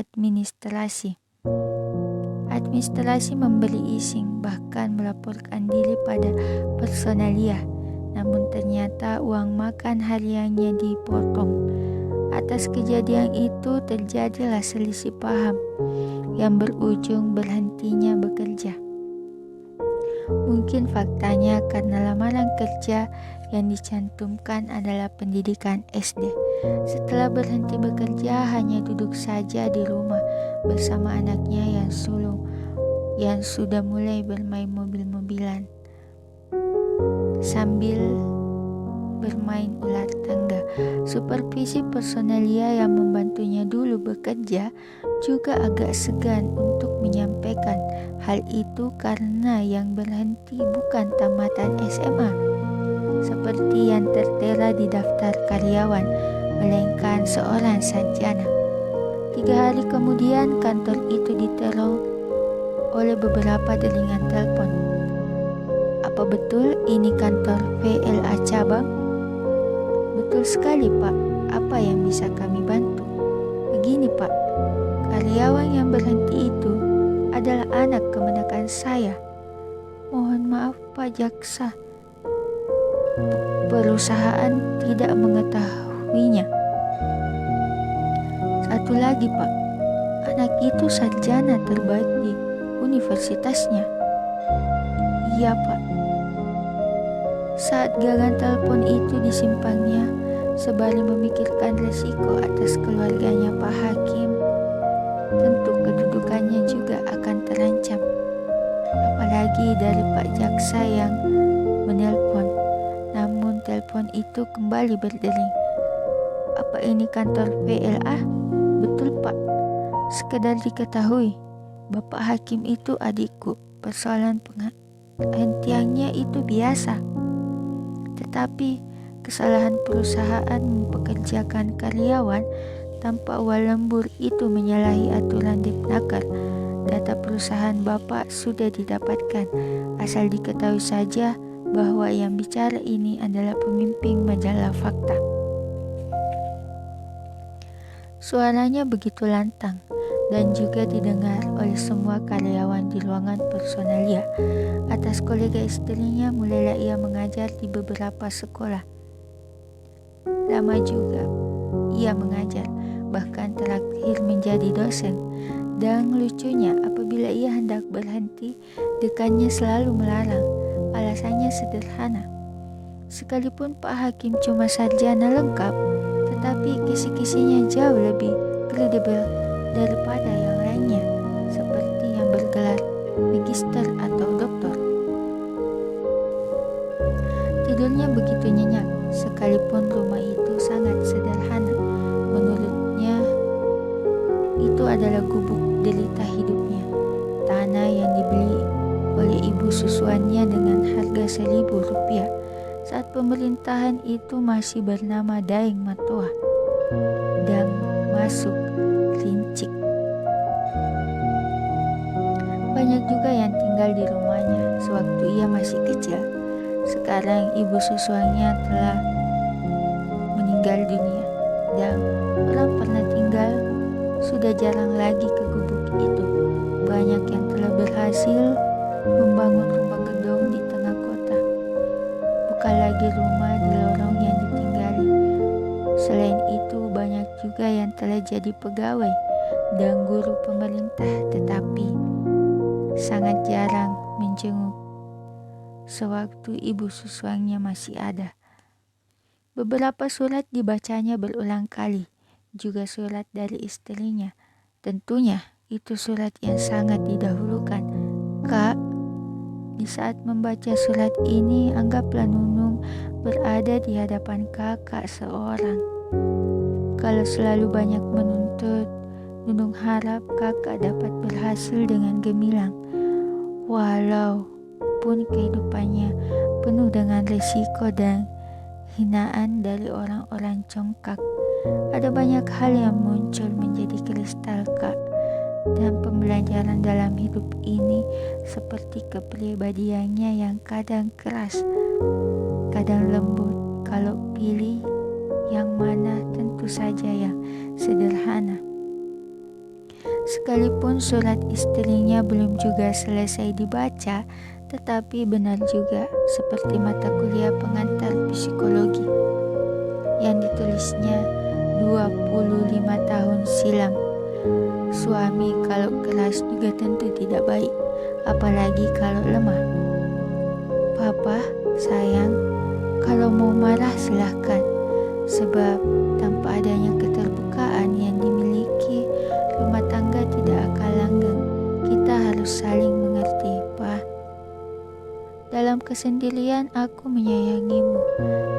administrasi. Administrasi memberi izin, bahkan melaporkan diri pada personalia. Namun ternyata uang makan hariannya dipotong. Atas kejadian itu terjadilah selisih paham yang berujung berhentinya bekerja. Mungkin faktanya karena lamaran kerja yang dicantumkan adalah pendidikan SD. Setelah berhenti bekerja, hanya duduk saja di rumah bersama anaknya yang sulung yang sudah mulai bermain mobil-mobilan sambil bermain ular tangga. Supervisi personalia yang membantunya dulu bekerja juga agak segan untuk menyampaikan hal itu karena yang berhenti bukan tamatan SMA seperti yang tertera di daftar karyawan, melainkan seorang sarjana. 3 hari kemudian kantor itu diteror oleh beberapa delingan telepon. Apa betul ini kantor VLA cabang? Betul sekali, Pak. Apa yang bisa kami bantu? Begini, Pak. Karyawan yang berhenti itu adalah anak kemenakan saya. Mohon maaf, Pak Jaksa. Perusahaan tidak mengetahuinya. Satu lagi, Pak. Anak itu sarjana terbaik di universitasnya. Iya, Pak. Saat gagang telepon itu disimpannya, sembari memikirkan resiko atas keluarganya Pak Hakim, tentu kedudukannya juga akan terancam. Apalagi dari Pak Jaksa yang menelpon. Namun telepon itu kembali berdering. Apa ini kantor VLA? Betul, Pak. Sekedar diketahui, Bapak Hakim itu adikku. Persoalan penghentiannya itu biasa. Tetapi kesalahan perusahaan mempekerjakan karyawan tanpa uang lembur itu menyalahi aturan Depnaker. Data perusahaan Bapak sudah didapatkan. Asal diketahui saja bahwa yang bicara ini adalah pemimpin majalah Fakta. Suaranya begitu lantang dan juga didengar oleh semua karyawan di ruangan personalia. Atas kolega istrinya, mulailah ia mengajar di beberapa sekolah. Lama juga ia mengajar, bahkan terakhir menjadi dosen. Dan lucunya, apabila ia hendak berhenti, dekannya selalu melarang. Alasannya sederhana. Sekalipun Pak Hakim cuma sarjana lengkap, tetapi kisi-kisinya jauh lebih kredibel daripada yang lainnya, seperti yang bergelar magister atau doktor. Tidurnya begitu nyenyak, sekalipun rumah itu sangat sederhana. Menurutnya, itu adalah gubuk derita hidupnya. Tanah yang dibeli oleh ibu susuannya dengan harga Rp1.000 saat pemerintahan itu masih bernama Daeng Matoa dan masuk Rincik. Banyak juga yang tinggal di rumahnya sewaktu ia masih kecil. Sekarang ibu susuannya telah meninggal dunia dan orang pernah tinggal sudah jarang lagi ke gubuk itu. Banyak yang telah berhasil membangun rumah gedung di tengah kota, bukan lagi rumah di lorong yang ditinggali. Selain itu, banyak juga yang telah jadi pegawai dan guru pemerintah, tetapi sangat jarang menjenguk sewaktu ibu susuannya masih ada. Beberapa surat dibacanya berulang kali, juga surat dari istrinya. Tentunya itu surat yang sangat didahulukan. Kak, di saat membaca surat ini, anggaplah Nunung berada di hadapan kakak seorang. Kalau selalu banyak menuntut, Nunung harap kakak dapat berhasil dengan gemilang. Walaupun kehidupannya penuh dengan risiko dan hinaan dari orang-orang congkak. Ada banyak hal yang muncul menjadi kristal, Kak. Dan pembelajaran dalam hidup ini seperti kepribadiannya yang kadang keras, kadang lembut. Kalau pilih yang mana, tentu saja yang sederhana. Sekalipun surat istrinya belum juga selesai dibaca, tetapi benar juga seperti mata kuliah pengantar psikologi yang ditulisnya 25 tahun silam. Suami kalau keras juga tentu tidak baik, apalagi kalau lemah. Papa, sayang, kalau mau marah silahkan, sebab tanpa adanya keterbukaan yang dimiliki, rumah tangga tidak akan langgeng. Kita harus saling mengerti, Pa. Dalam kesendirian aku menyayangimu,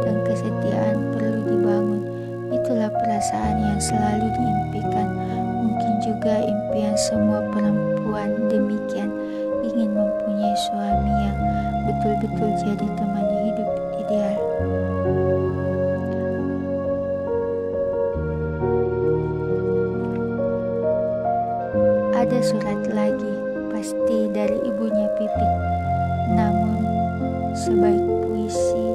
dan kesetiaan perlu dibangun. Itulah perasaan yang selalu diimpikan. Mungkin juga impian semua perempuan demikian, ingin mempunyai suami yang betul-betul jadi teman hidup ideal. Ada surat lagi, pasti dari ibunya Pipit. Namun, sebaik puisi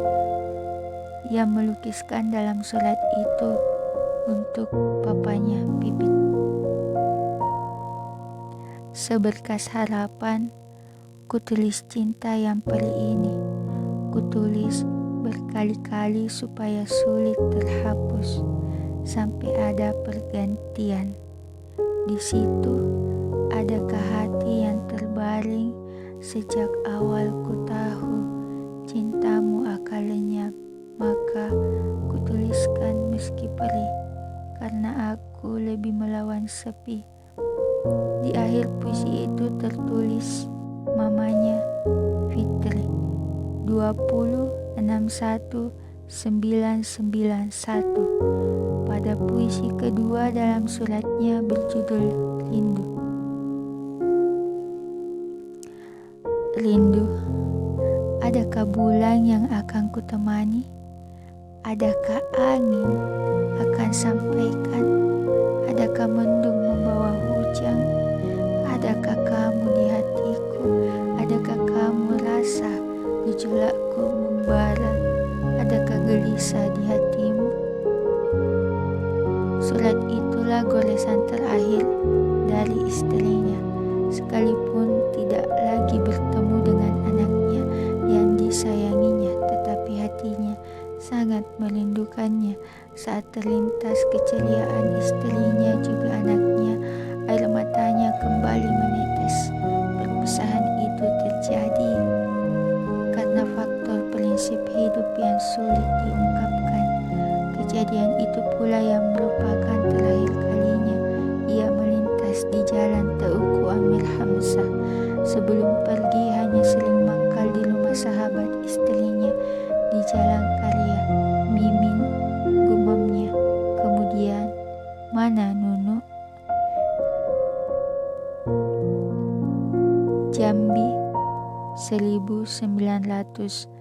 yang melukiskan dalam surat itu untuk papanya Pipit. Seberkas harapan, kutulis cinta yang perih ini. Kutulis berkali-kali supaya sulit terhapus sampai ada pergantian. Di situ adakah hati yang terbaring sejak awal ku tahu cintamu akan lenyap, maka kutuliskan meski perih karena aku lebih melawan sepi. Di akhir puisi itu tertulis mamanya Fitri 20611991 pada puisi kedua dalam suratnya berjudul Rindu. Rindu, adakah bulan yang akan kutemani? Adakah angin akan sampaikan? Adakah mendung membawa hujan? Adakah kamu di hatiku? Adakah kamu rasa gejolakku membara? Adakah gelisah di hatimu? Surat itulah goresan terakhir dari istrinya, sekalipun tidak lagi bertemu dengan anaknya yang disayanginya, tetapi hatinya sangat merindukannya. Saat terlintas keceriaan istrinya juga anaknya, air matanya kembali menetes. Perpisahan itu terjadi karena faktor prinsip hidup yang sulit diungkapkan. Kejadian itu pula yang merupakan terakhir kalinya ia melintas di jalan Teuku Amir Hamzah. Sebelum pergi hanya sering mangkal di rumah sahabat istrinya di Jalan Karya. Mimin, gumamnya. Kemudian, mana Nunu? Jambi 1986.